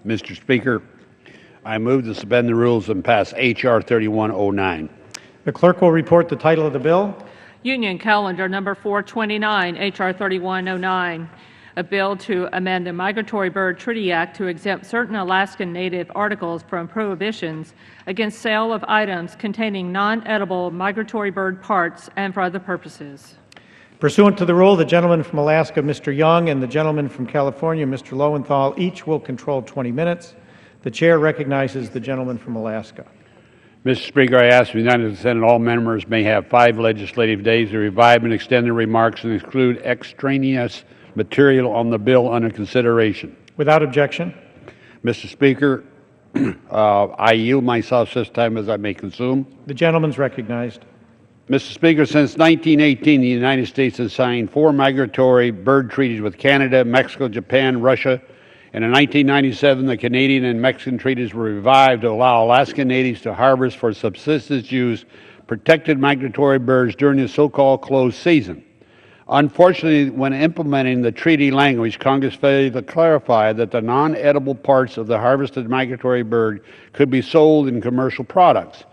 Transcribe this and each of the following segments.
Mr. Speaker, I move to suspend the rules and pass H.R. 3109. The clerk will report the title of the bill. Union Calendar Number 429, H.R. 3109, a bill to amend the Migratory Bird Treaty Act to exempt certain Alaskan Native articles from prohibitions against sale of items containing non-edible migratory bird parts and for other purposes. Pursuant to the rule, the gentleman from Alaska, Mr. Young, and the gentleman from California, Mr. Lowenthal, each will control 20 minutes. The chair recognizes the gentleman from Alaska. Mr. Speaker, I ask the United Senate all members may have 5 legislative days to revive and extend their remarks and exclude extraneous material on the bill under consideration. Without objection. Mr. Speaker, I yield myself such time as I may consume. The gentleman is recognized. Mr. Speaker, since 1918, the United States has signed 4 migratory bird treaties with Canada, Mexico, Japan, Russia, and in 1997, the Canadian and Mexican treaties were revived to allow Alaskan natives to harvest for subsistence use protected migratory birds during the so-called closed season. Unfortunately, when implementing the treaty language, Congress failed to clarify that the non-edible parts of the harvested migratory bird could be sold in commercial products.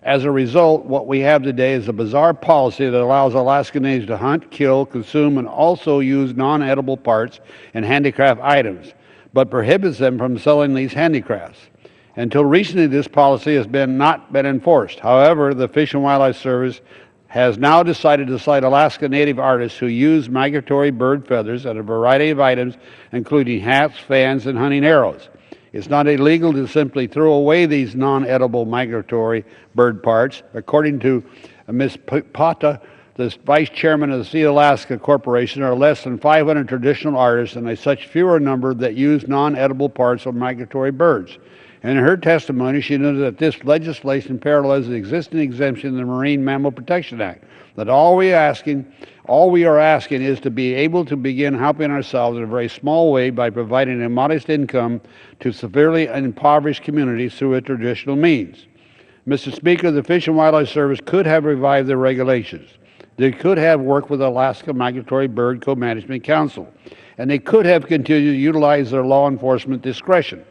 As a result, what we have today is a bizarre policy that allows Alaskan natives to hunt, kill, consume, and also use non-edible parts and handicraft items, but prohibits them from selling these handicrafts. Until recently, this policy has not been enforced. However, the Fish and Wildlife Service has now decided to cite Alaska Native artists who use migratory bird feathers and a variety of items, including hats, fans, and hunting arrows. It's not illegal to simply throw away these non-edible migratory bird parts. According to Ms. Pata, the vice chairman of the Sea Alaska Corporation, there are less than 500 traditional artists and a such fewer number that use non-edible parts of migratory birds. In her testimony, she noted that this legislation parallels the existing exemption in the Marine Mammal Protection Act, that all we are asking is to be able to begin helping ourselves in a very small way by providing a modest income to severely impoverished communities through a traditional means. Mr. Speaker, the Fish and Wildlife Service could have revived their regulations. They could have worked with the Alaska Migratory Bird Co-Management Council, and they could have continued to utilize their law enforcement discretion.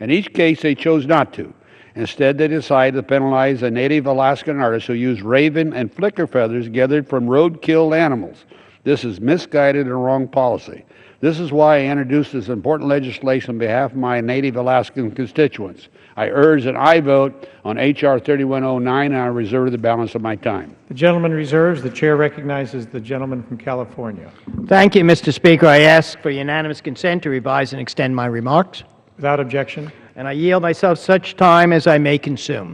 In each case, they chose not to. Instead, they decided to penalize the native Alaskan artists who use raven and flicker feathers gathered from road-killed animals. This is misguided and wrong policy. This is why I introduced this important legislation on behalf of my native Alaskan constituents. I urge an aye vote on H.R. 3109, and I reserve the balance of my time. The gentleman reserves. The chair recognizes the gentleman from California. Thank you, Mr. Speaker. I ask for unanimous consent to revise and extend my remarks. Without objection. And I yield myself such time as I may consume.